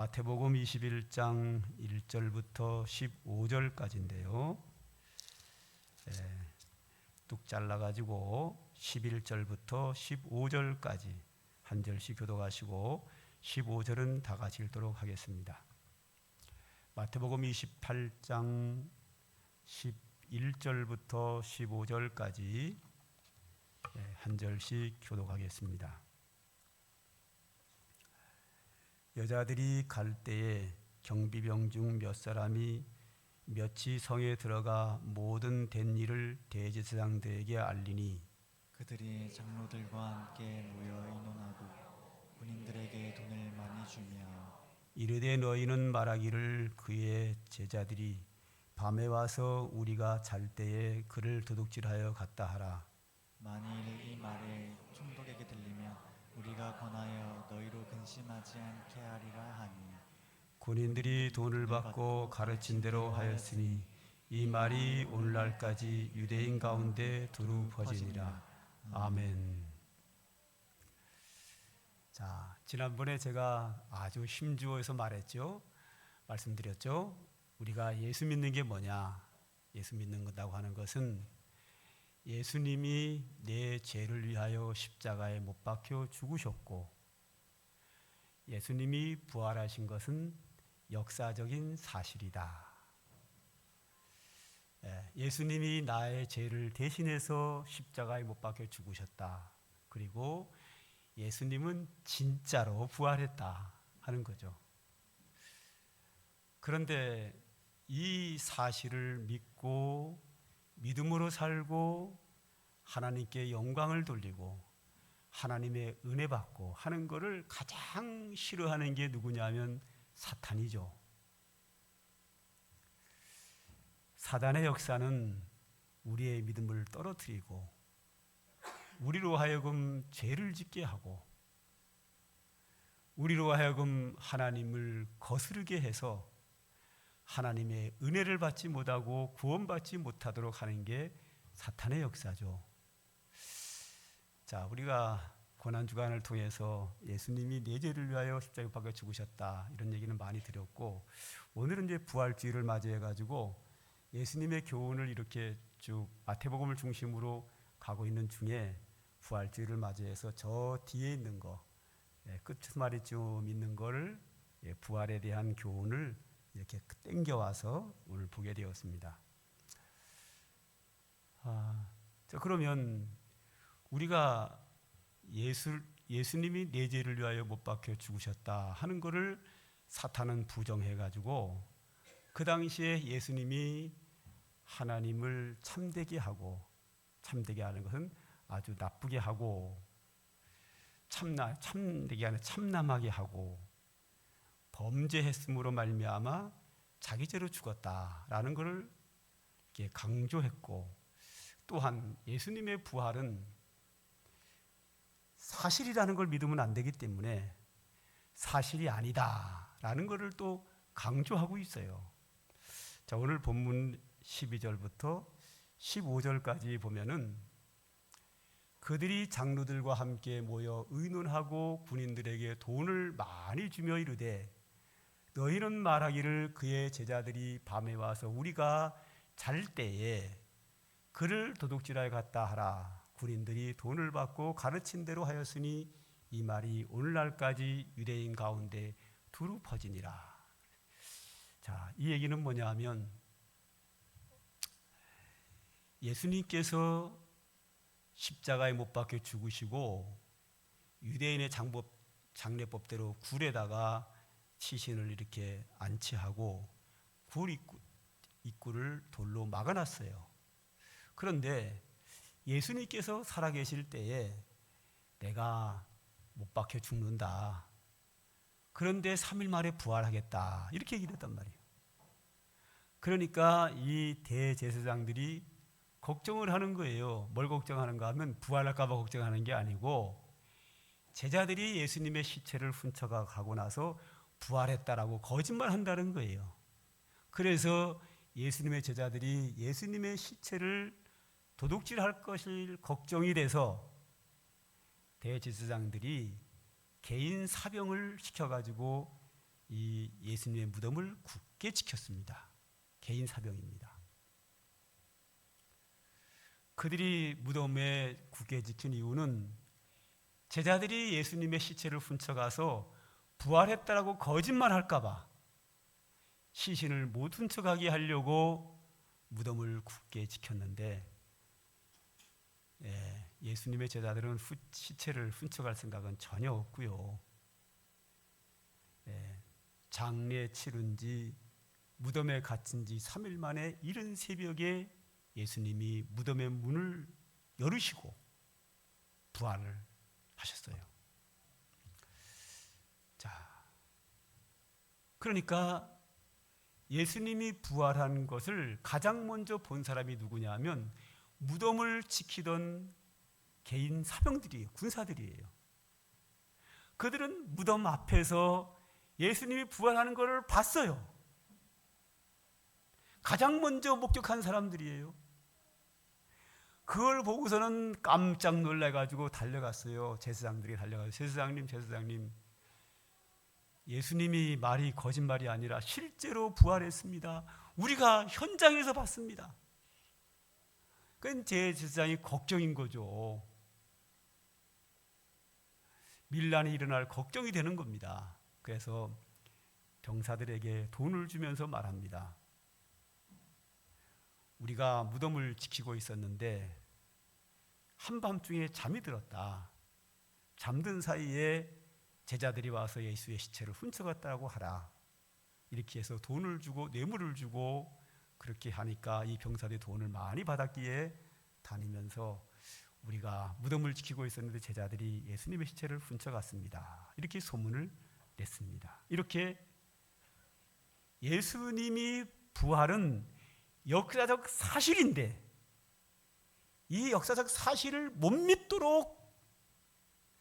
마태복음 21장 1절부터 15절까지인데요. 뚝 잘라가지고 11절부터 15절까지 한 절씩 교독하시고 15절은 다 같이 읽도록 하겠습니다. 마태복음 28장 11절부터 15절까지 한 절씩 교독하겠습니다. 여자들이 갈 때에 경비병 중 몇 사람이 몇이 성에 들어가 모든 된 일을 대제사장들에게 알리니 그들이 장로들과 함께 모여 의논하고 군인들에게 돈을 많이 주며 이르되 너희는 말하기를 그의 제자들이 밤에 와서 우리가 잘 때에 그를 도둑질하여 갔다 하라. 만일 이 말이 총독에게 들리면 우리가 권하여 너희로 근심하지 않게 하리라 하니 군인들이 돈을 받고 가르친 대로 하였으니 이 말이 오늘날까지 유대인 가운데 두루 퍼지니라. 아멘. 자, 지난번에 제가 아주 힘주어서 말씀드렸죠. 우리가 예수 믿는 게 뭐냐? 예수 믿는 거라고 하는 것은 예수님이 내 죄를 위하여 십자가에 못 박혀 죽으셨고 예수님이 부활하신 것은 역사적인 사실이다. 예수님이 나의 죄를 대신해서 십자가에 못 박혀 죽으셨다. 그리고 예수님은 진짜로 부활했다 하는 거죠. 그런데 이 사실을 믿고 믿음으로 살고 하나님께 영광을 돌리고 하나님의 은혜 받고 하는 것을 가장 싫어하는 게 누구냐면 사탄이죠. 사단의 역사는 우리의 믿음을 떨어뜨리고 우리로 하여금 죄를 짓게 하고 우리로 하여금 하나님을 거스르게 해서 하나님의 은혜를 받지 못하고 구원받지 못하도록 하는 게 사탄의 역사죠. 자, 우리가 고난주간을 통해서 예수님이 내 죄를 위하여 십자가에 못 박혀 죽으셨다 이런 얘기는 많이 드렸고 오늘은 이제 부활주의를 맞이해가지고 예수님의 교훈을 이렇게 쭉 마태복음을 중심으로 가고 있는 중에 부활주의를 맞이해서 저 뒤에 있는 거 끝말잇쯤 있는 거를 부활에 대한 교훈을 이렇게 땡겨와서 오늘 보게 되었습니다. 자, 그러면 우리가 예수님이 내 죄를 위하여 못 박혀 죽으셨다 하는 것을 사탄은 부정해가지고 그 당시에 예수님이 하나님을 참되게 하고 참되게 하는 것은 아주 나쁘게 하고 참되게 하는 참남하게 하고 범죄했음으로 말미암아 자기 죄로 죽었다라는 것을 이렇게 강조했고 또한 예수님의 부활은 사실이라는 걸 믿으면 안 되기 때문에 사실이 아니다라는 것을 또 강조하고 있어요. 자, 오늘 본문 12절부터 15절까지 보면은 그들이 장로들과 함께 모여 의논하고 군인들에게 돈을 많이 주며 이르되 너희는 말하기를 그의 제자들이 밤에 와서 우리가 잘 때에 그를 도둑질하여 갔다 하라. 군인들이 돈을 받고 가르친 대로 하였으니 이 말이 오늘날까지 유대인 가운데 두루 퍼지니라. 자, 이 얘기는 뭐냐 하면 예수님께서 십자가에 못 박혀 죽으시고 유대인의 장례법대로 굴에다가 시신을 이렇게 안치하고 굴 입구를 돌로 막아놨어요. 그런데 예수님께서 살아계실 때에 내가 못 박혀 죽는다. 그런데 3일 만에 부활하겠다. 이렇게 얘기를 했단 말이에요. 그러니까 이 대제사장들이 걱정을 하는 거예요. 뭘 걱정하는가 하면 부활할까 봐 걱정하는 게 아니고 제자들이 예수님의 시체를 훔쳐가 가고 나서 부활했다라고 거짓말한다는 거예요. 그래서 예수님의 제자들이 예수님의 시체를 도둑질할 것을 걱정이 돼서 대제사장들이 개인 사병을 시켜가지고 이 예수님의 무덤을 굳게 지켰습니다. 개인 사병입니다. 그들이 무덤에 굳게 지킨 이유는 제자들이 예수님의 시체를 훔쳐가서 부활했다라고 거짓말할까 봐 시신을 못 훔쳐가게 하려고 무덤을 굳게 지켰는데, 예수님의 제자들은 시체를 훔쳐갈 생각은 전혀 없고요. 장례 치른 지 무덤에 갇힌 지 3일 만에 이른 새벽에 예수님이 무덤의 문을 열으시고 부활을 하셨어요. 자, 그러니까 예수님이 부활한 것을 가장 먼저 본 사람이 누구냐면 무덤을 지키던 개인 사병들이에요. 군사들이에요. 그들은 무덤 앞에서 예수님이 부활하는 것을 봤어요. 가장 먼저 목격한 사람들이에요. 그걸 보고서는 깜짝 놀라가지고 달려갔어요. 제사장들이 달려가서 제사장님, 예수님이 말이 거짓말이 아니라 실제로 부활했습니다. 우리가 현장에서 봤습니다. 그건 제 제사장이 걱정인 거죠. 밀란이 일어날 걱정이 되는 겁니다. 그래서 병사들에게 돈을 주면서 말합니다. 우리가 무덤을 지키고 있었는데 한밤중에 잠이 들었다. 잠든 사이에 제자들이 와서 예수의 시체를 훔쳐갔다고 하라. 이렇게 해서 돈을 주고 뇌물을 주고 그렇게 하니까 이 병사들이 돈을 많이 받았기에 다니면서 우리가 무덤을 지키고 있었는데 제자들이 예수님의 시체를 훔쳐갔습니다. 이렇게 소문을 냈습니다. 이렇게 예수님이 부활은 역사적 사실인데 이 역사적 사실을 못 믿도록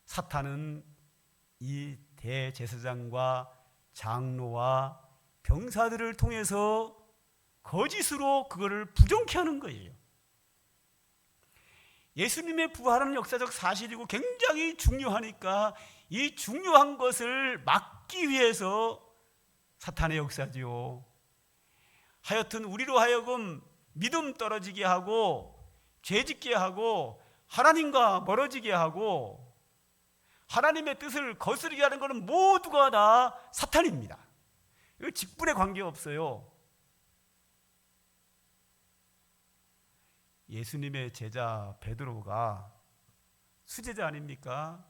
사탄은 이 대제사장과 장로와 병사들을 통해서 거짓으로 그거를 부정케 하는 거예요. 예수님의 부활은 역사적 사실이고 굉장히 중요하니까 이 중요한 것을 막기 위해서 사탄의 역사지요. 하여튼 우리로 하여금 믿음 떨어지게 하고 죄짓게 하고 하나님과 멀어지게 하고 하나님의 뜻을 거스르게 하는 것은 모두가 다 사탄입니다. 이거 직분에 관계없어요. 예수님의 제자 베드로가 수제자 아닙니까?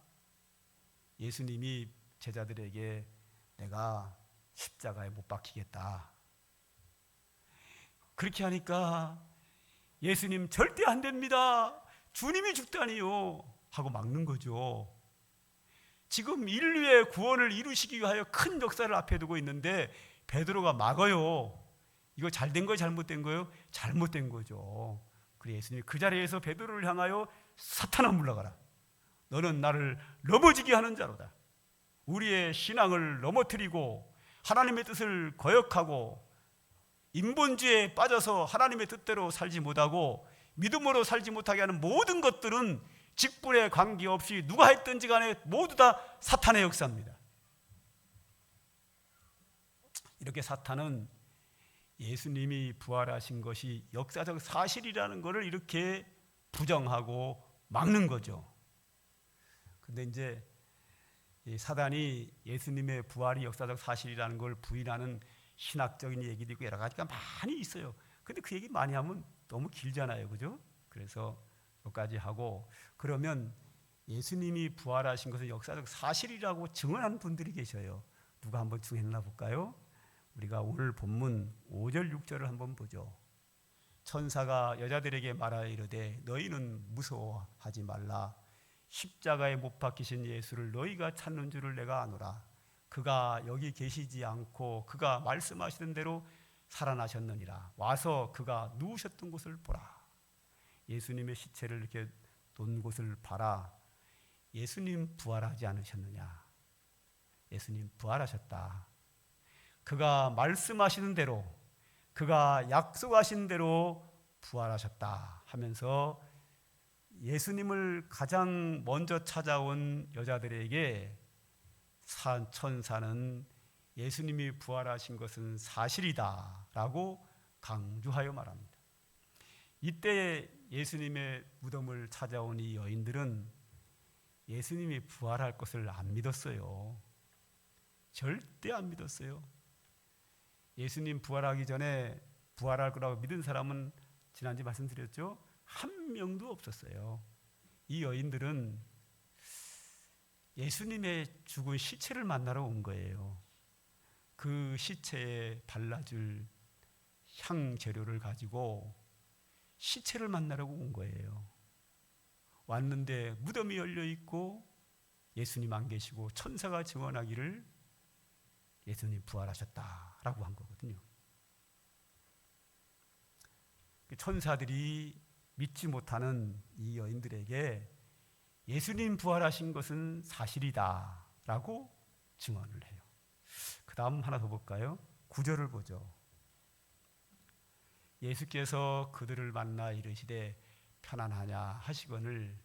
예수님이 제자들에게 내가 십자가에 못 박히겠다. 그렇게 하니까 예수님 절대 안 됩니다. 주님이 죽다니요 하고 막는 거죠. 지금 인류의 구원을 이루시기 위하여 큰 역사를 앞에 두고 있는데 베드로가 막아요. 이거 잘된 거예요? 잘못된 거예요? 잘못된 거죠. 그래서 예수님이 그 자리에서 베드로를 향하여 사탄아 물러가라. 너는 나를 넘어지게 하는 자로다. 우리의 신앙을 넘어뜨리고 하나님의 뜻을 거역하고 인본주의에 빠져서 하나님의 뜻대로 살지 못하고 믿음으로 살지 못하게 하는 모든 것들은 직분에 관계없이 누가 했든지 간에 모두 다 사탄의 역사입니다. 이렇게 사탄은 예수님이 부활하신 것이 역사적 사실이라는 것을 이렇게 부정하고 막는 거죠. 근데 이제 사단이 예수님의 부활이 역사적 사실이라는 걸 부인하는 신학적인 얘기도 있고 여러 가지가 많이 있어요. 근데 그 얘기 많이 하면 너무 길잖아요. 그죠? 그래서 여기까지 하고, 그러면 예수님이 부활하신 것은 역사적 사실이라고 증언하는 분들이 계셔요. 누가 한번 증언했나 볼까요? 우리가 오늘 본문 5절 6절을 한번 보죠. 천사가 여자들에게 말하여 이르되 너희는 무서워하지 말라. 십자가에 못 박히신 예수를 너희가 찾는 줄을 내가 아노라. 그가 여기 계시지 않고 그가 말씀하시던 대로 살아나셨느니라. 와서 그가 누우셨던 곳을 보라. 예수님의 시체를 이렇게 놓은 곳을 봐라. 예수님 부활하지 않으셨느냐? 예수님 부활하셨다. 그가 말씀하시는 대로, 그가 약속하신 대로 부활하셨다 하면서 예수님을 가장 먼저 찾아온 여자들에게 천사는 예수님이 부활하신 것은 사실이다라고 강조하여 말합니다. 이때 예수님의 무덤을 찾아온 이 여인들은 예수님이 부활할 것을 안 믿었어요. 절대 안 믿었어요. 예수님 부활하기 전에 부활할 거라고 믿은 사람은 지난주에 말씀드렸죠. 한 명도 없었어요. 이 여인들은 예수님의 죽은 시체를 만나러 온 거예요. 그 시체에 발라줄 향 재료를 가지고 시체를 만나러 온 거예요. 왔는데 무덤이 열려 있고 예수님 안 계시고 천사가 증언하기를 예수님 부활하셨다라고 한 거거든요. 천사들이 믿지 못하는 이 여인들에게 예수님 부활하신 것은 사실이다라고 증언을 해요. 그 다음 하나 더 볼까요? 9절을 보죠. 예수께서 그들을 만나 이르시되 편안하냐 하시거늘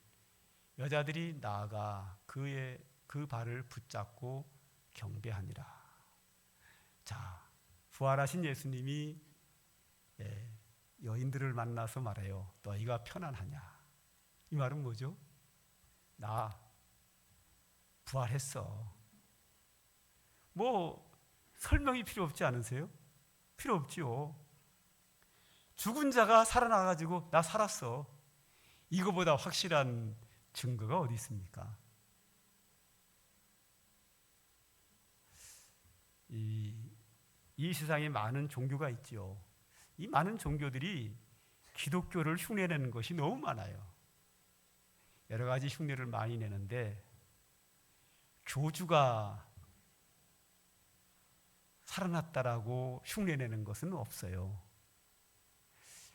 여자들이 나아가 그 발을 붙잡고 경배하니라. 자, 부활하신 예수님이 여인들을 만나서 말해요. 너희가 편안하냐? 이 말은 뭐죠? 나 부활했어. 뭐 설명이 필요 없지 않으세요? 필요 없지요. 죽은 자가 살아나가지고 나 살았어. 이거보다 확실한 증거가 어디 있습니까? 이 세상에 많은 종교가 있죠. 이 많은 종교들이 기독교를 흉내내는 것이 너무 많아요. 여러 가지 흉내를 많이 내는데 교주가 살아났다라고 흉내내는 것은 없어요.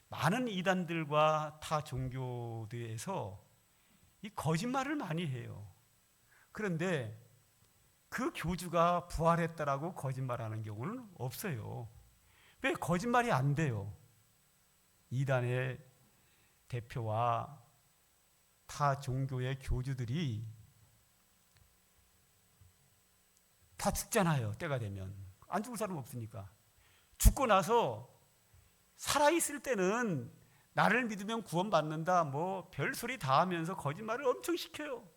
많은 이단들과 타 종교들에서 이 거짓말을 많이 해요. 그런데 그 교주가 부활했다라고 거짓말하는 경우는 없어요. 왜 거짓말이 안 돼요? 이단의 대표와 타 종교의 교주들이 다 죽잖아요. 때가 되면 안 죽을 사람 없으니까. 죽고 나서 살아있을 때는 나를 믿으면 구원받는다 뭐 별소리 다 하면서 거짓말을 엄청 시켜요.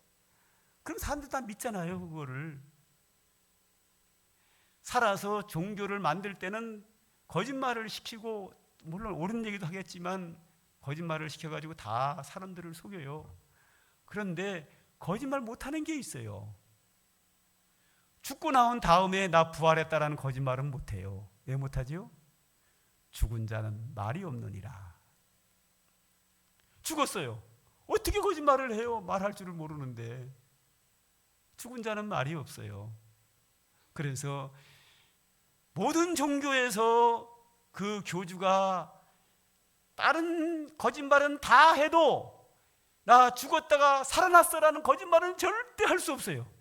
그럼 사람들 다 믿잖아요. 그거를. 살아서 종교를 만들 때는 거짓말을 시키고 물론 옳은 얘기도 하겠지만 거짓말을 시켜가지고 다 사람들을 속여요. 그런데 거짓말 못하는 게 있어요. 죽고 나온 다음에 나 부활했다라는 거짓말은 못해요. 왜 못하지요? 죽은 자는 말이 없느니라. 죽었어요. 어떻게 거짓말을 해요? 말할 줄을 모르는데. 죽은 자는 말이 없어요. 그래서 모든 종교에서 그 교주가 다른 거짓말은 다 해도 나 죽었다가 살아났어라는 거짓말은 절대 할 수 없어요.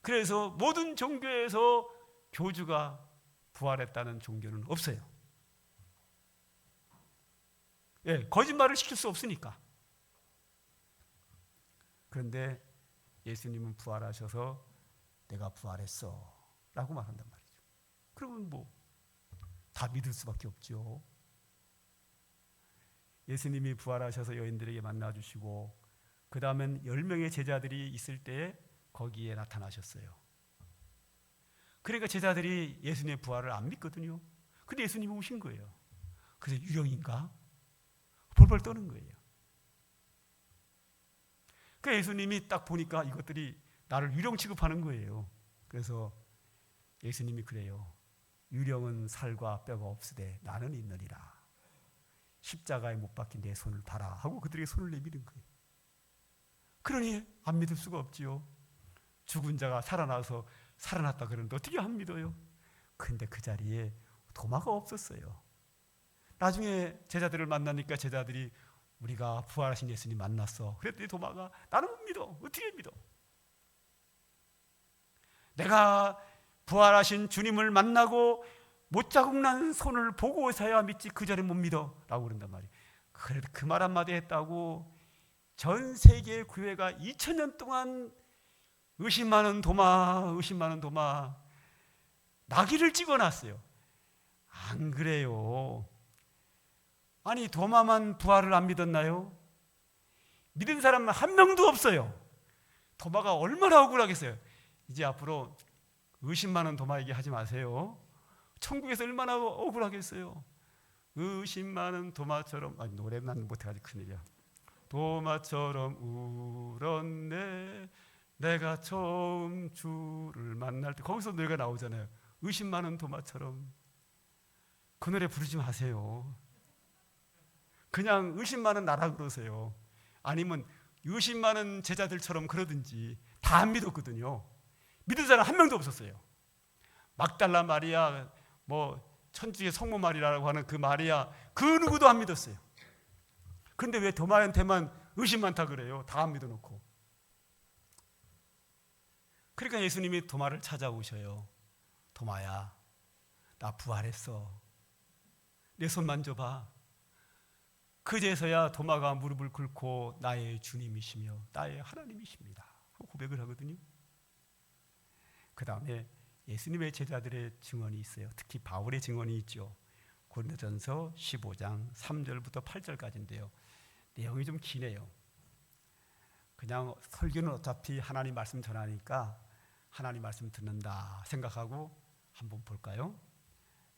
그래서 모든 종교에서 교주가 부활했다는 종교는 없어요. 거짓말을 시킬 수 없으니까. 그런데 예수님은 부활하셔서 내가 부활했어 라고 말한단 말이죠. 그러면 뭐 다 믿을 수밖에 없죠. 예수님이 부활하셔서 여인들에게 만나주시고 그 다음엔 10명의 제자들이 있을 때에 거기에 나타나셨어요. 그러니까 제자들이 예수님의 부활을 안 믿거든요. 근데 예수님이 오신 거예요. 그래서 유령인가? 벌벌 떠는 거예요. 그러니까 예수님이 딱 보니까 이것들이 나를 유령 취급하는 거예요. 그래서 예수님이 그래요. 유령은 살과 뼈가 없으되 나는 있느니라. 십자가에 못 박힌 내 손을 봐라 하고 그들에게 손을 내밀은 거예요. 그러니 안 믿을 수가 없지요. 죽은 자가 살아나서 살아났다 그러는데 어떻게 안 믿어요? 근데 그 자리에 도마가 없었어요. 나중에 제자들을 만나니까 제자들이 우리가 부활하신 예수님 만났어. 그랬더니 도마가 나는 못 믿어. 어떻게 믿어? 내가 부활하신 주님을 만나고 못자국 난 손을 보고서야 믿지 그 전에 못 믿어 라고 그런단 말이에요. 그래도 그 말 한마디 했다고 전 세계 교회가 2000년 동안 의심하는 도마 나귀를 찍어놨어요. 안 그래요. 아니 도마만 부활을 안 믿었나요? 믿은 사람은 한 명도 없어요. 도마가 얼마나 억울하겠어요. 이제 앞으로 의심 많은 도마에게 하지 마세요. 천국에서 얼마나 억울하겠어요. 의심 많은 도마처럼, 노래만 못해가지고 큰일이야. 도마처럼 울었네 내가 처음 주를 만날 때. 거기서 노래가 나오잖아요. 의심 많은 도마처럼. 그 노래 부르지 마세요. 그냥 의심 많은 나라 그러세요. 아니면 의심 많은 제자들처럼 그러든지. 다 안 믿었거든요. 믿은 사람 한 명도 없었어요. 막달라 마리아, 천주의 성모 마리아라고 하는 그 마리아, 그 누구도 안 믿었어요. 그런데 왜 도마한테만 의심 많다 그래요? 다 안 믿어놓고. 그러니까 예수님이 도마를 찾아오셔요. 도마야, 나 부활했어. 내 손 만져봐. 그제서야 도마가 무릎을 꿇고 나의 주님이시며 나의 하나님이십니다 하고 고백을 하거든요. 그 다음에 예수님의 제자들의 증언이 있어요. 특히 바울의 증언이 있죠. 고린도전서 15장 3절부터 8절까지인데요. 내용이 좀 기네요. 그냥 설교는 어차피 하나님 말씀 전하니까 하나님 말씀 듣는다 생각하고 한번 볼까요?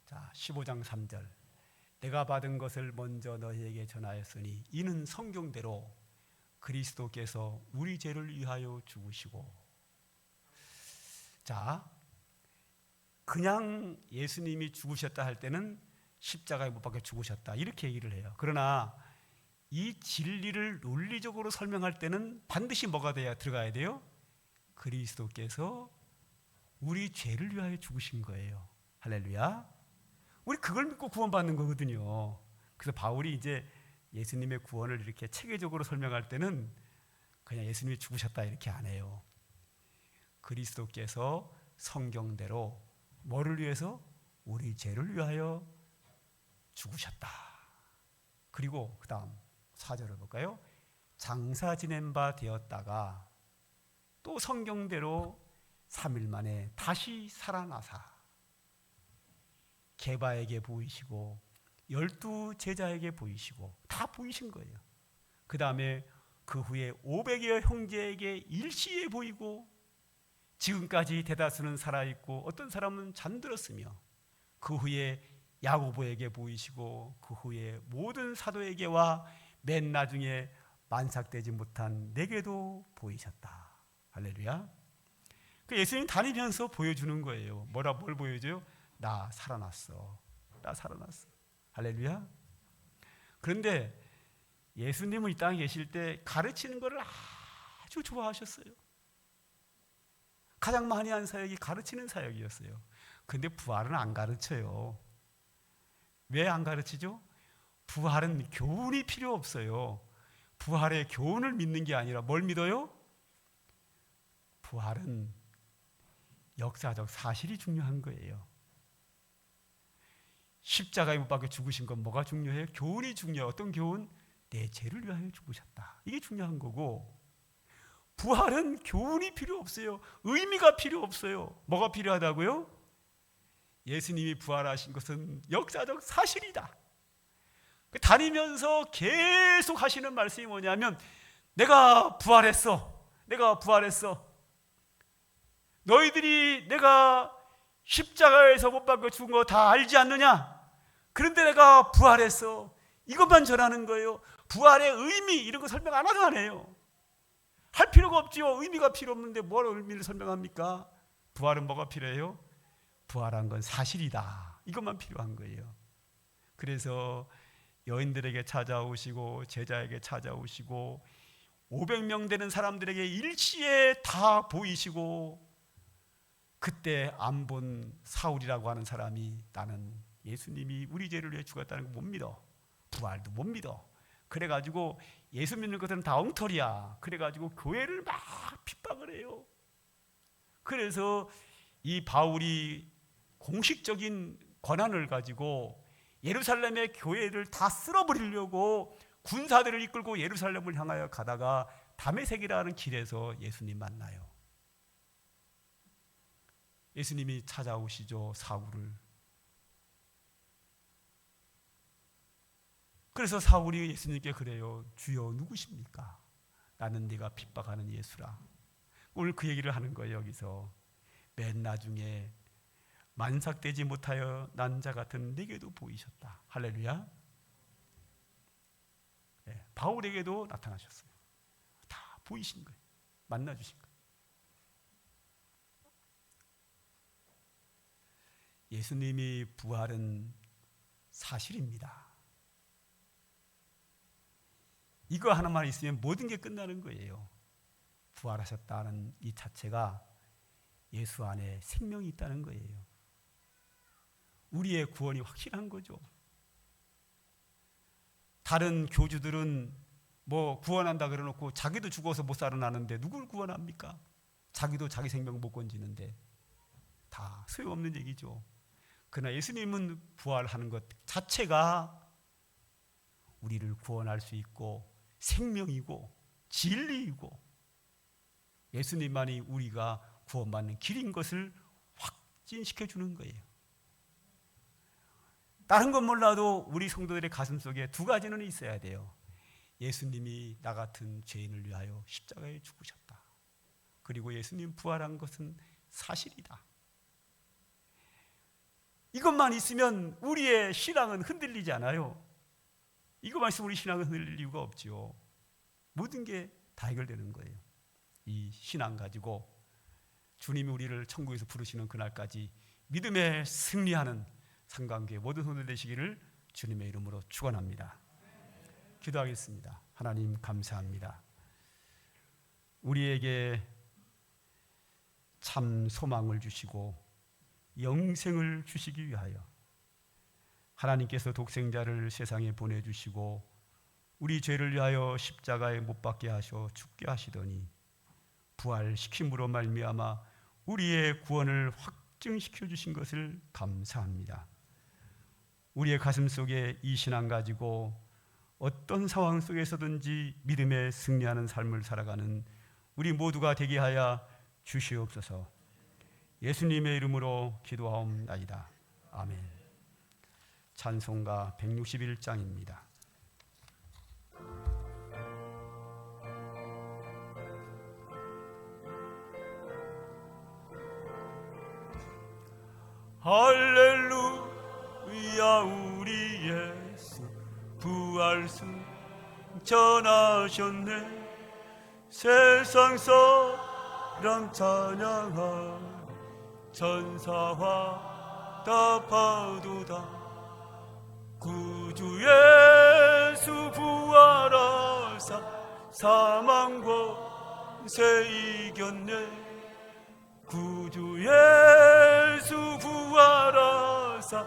자, 15장 3절. 내가 받은 것을 먼저 너희에게 전하였으니 이는 성경대로 그리스도께서 우리 죄를 위하여 죽으시고. 자, 그냥 예수님이 죽으셨다 할 때는 십자가에 못 박혀 죽으셨다 이렇게 얘기를 해요. 그러나 이 진리를 논리적으로 설명할 때는 반드시 뭐가 들어가야 돼요? 그리스도께서 우리 죄를 위하여 죽으신 거예요. 할렐루야. 우리 그걸 믿고 구원받는 거거든요. 그래서 바울이 이제 예수님의 구원을 이렇게 체계적으로 설명할 때는 그냥 예수님이 죽으셨다 이렇게 안 해요. 그리스도께서 성경대로 뭐를 위해서? 우리 죄를 위하여 죽으셨다. 그리고 그 다음 4절을 볼까요? 장사 지낸 바 되었다가 또 성경대로 3일 만에 다시 살아나사 게바에게 보이시고 12 제자에게 보이시고 다 보이신 거예요. 그 다음에 그 후에 500여 형제에게 일시에 보이고 지금까지 대다수는 살아있고 어떤 사람은 잠들었으며 그 후에 야고보에게 보이시고 그 후에 모든 사도에게와 맨 나중에 만삭되지 못한 내게도 보이셨다. 할렐루야. 그 예수님 다니면서 보여주는 거예요. 뭘 보여줘요? 나 살아났어. 나 살아났어. 할렐루야. 그런데 예수님은 이 땅에 계실 때 가르치는 것을 아주 좋아하셨어요. 가장 많이 한 사역이 가르치는 사역이었어요. 그런데 부활은 안 가르쳐요. 왜 안 가르치죠? 부활은 교훈이 필요 없어요. 부활의 교훈을 믿는 게 아니라 뭘 믿어요? 부활은 역사적 사실이 중요한 거예요. 십자가에 못 박혀 죽으신 건 뭐가 중요해요? 교훈이 중요해요. 어떤 교훈? 내 죄를 위하여 죽으셨다. 이게 중요한 거고, 부활은 교훈이 필요 없어요. 의미가 필요 없어요. 뭐가 필요하다고요? 예수님이 부활하신 것은 역사적 사실이다. 다니면서 계속 하시는 말씀이 뭐냐면 내가 부활했어. 내가 부활했어. 너희들이 내가 십자가에서 못 박혀 죽은 거 다 알지 않느냐? 그런데 내가 부활했어. 이것만 전하는 거예요. 부활의 의미 이런 거 설명 안 하도 안 해요. 할 필요가 없지요. 의미가 필요 없는데 뭘 의미를 설명합니까? 부활은 뭐가 필요해요? 부활한 건 사실이다. 이것만 필요한 거예요. 그래서 여인들에게 찾아오시고 제자에게 찾아오시고 500명 되는 사람들에게 일시에 다 보이시고, 그때 안 본 사울이라고 하는 사람이 나는 예수님이 우리 죄를 위해 죽었다는 거 못 믿어. 부활도 못 믿어. 그래가지고 예수 믿는 것들은 다 엉터리야. 그래가지고 교회를 막 핍박을 해요. 그래서 이 바울이 공식적인 권한을 가지고 예루살렘의 교회를 다 쓸어버리려고 군사들을 이끌고 예루살렘을 향하여 가다가 다메섹이라는 길에서 예수님 만나요. 예수님이 찾아오시죠, 사울을. 그래서 사울이 예수님께 그래요. 주여 누구십니까? 나는 네가 핍박하는 예수라. 오늘 그 얘기를 하는 거예요. 여기서 맨 나중에 만삭되지 못하여 난 자 같은 내게도 보이셨다. 할렐루야. 네, 바울에게도 나타나셨어요. 다 보이신 거예요. 만나주신 거예요. 예수님이 부활은 사실입니다. 이거 하나만 있으면 모든 게 끝나는 거예요. 부활하셨다는 이 자체가 예수 안에 생명이 있다는 거예요. 우리의 구원이 확실한 거죠. 다른 교주들은 뭐 구원한다 그래놓고 자기도 죽어서 못 살아나는데 누굴 구원합니까? 자기도 자기 생명 못 건지는데 다 소용없는 얘기죠. 그러나 예수님은 부활하는 것 자체가 우리를 구원할 수 있고 생명이고 진리이고 예수님만이 우리가 구원받는 길인 것을 확진시켜 주는 거예요. 다른 건 몰라도 우리 성도들의 가슴속에 두 가지는 있어야 돼요. 예수님이 나 같은 죄인을 위하여 십자가에 죽으셨다. 그리고 예수님 부활한 것은 사실이다. 이것만 있으면 우리의 신앙은 흔들리지 않아요. 이것만 있으면 우리 신앙은 흔들릴 이유가 없지요. 모든 게 다 해결되는 거예요. 이 신앙 가지고 주님이 우리를 천국에서 부르시는 그날까지 믿음에 승리하는 상관교회 모든 손들 되시기를 주님의 이름으로 축원합니다. 기도하겠습니다. 하나님 감사합니다. 우리에게 참 소망을 주시고 영생을 주시기 위하여 하나님께서 독생자를 세상에 보내주시고 우리 죄를 위하여 십자가에 못 박게 하셔 죽게 하시더니 부활시킴으로 말미암아 우리의 구원을 확증시켜 주신 것을 감사합니다. 우리의 가슴 속에 이 신앙 가지고 어떤 상황 속에서든지 믿음에 승리하는 삶을 살아가는 우리 모두가 되게 하여 주시옵소서. 예수님의 이름으로 기도하옵나이다. 아멘. 찬송가 161장입니다. 할렐루야 우리 예수 부활승 전하셨네. 세상 사람 찬양하 천사와 답하도다. 구주 예수 부활하사 사망과 세 이겼네. 구주 예수 부활하사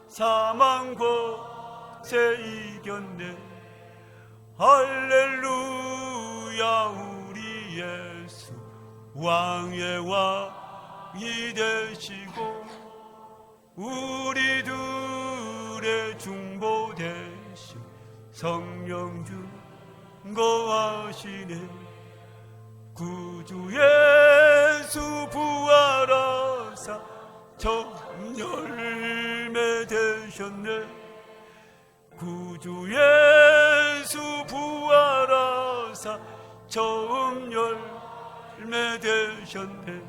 사망과 세 이겼네. 할렐루야 우리 예수 왕의 왕이 되시고 우리들의 중보 되신 성령 중 거하시네. 구주 예수 부활하사 첫 열매 되셨네. 구주 예수 부활하사 처음 열매 되셨네.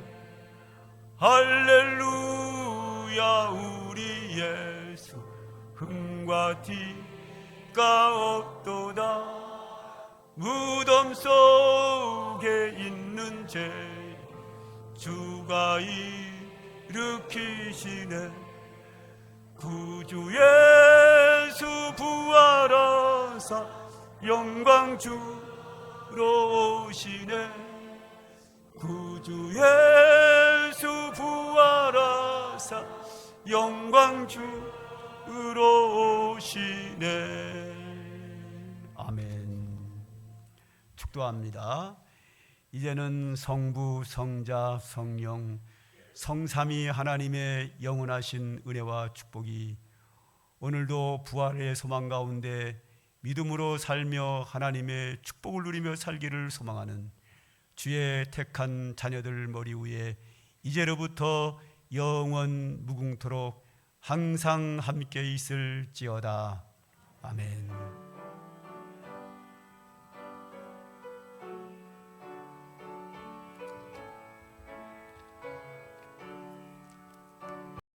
할렐루야 우리 예수 흠과 티가 없도다. 무덤 속에 있는 죄 주가 일으키시네. 구주 예수 부활하사 영광 주러 오시네. 구주 예수 부활하사 영광 주러 오시네. 아멘. 축도합니다. 이제는 성부, 성자, 성령, 성삼위 하나님의 영원하신 은혜와 축복이 오늘도 부활의 소망 가운데 믿음으로 살며 하나님의 축복을 누리며 살기를 소망하는 주의 택한 자녀들 머리 위에 이제로부터 영원 무궁토록 항상 함께 있을지어다. 아멘.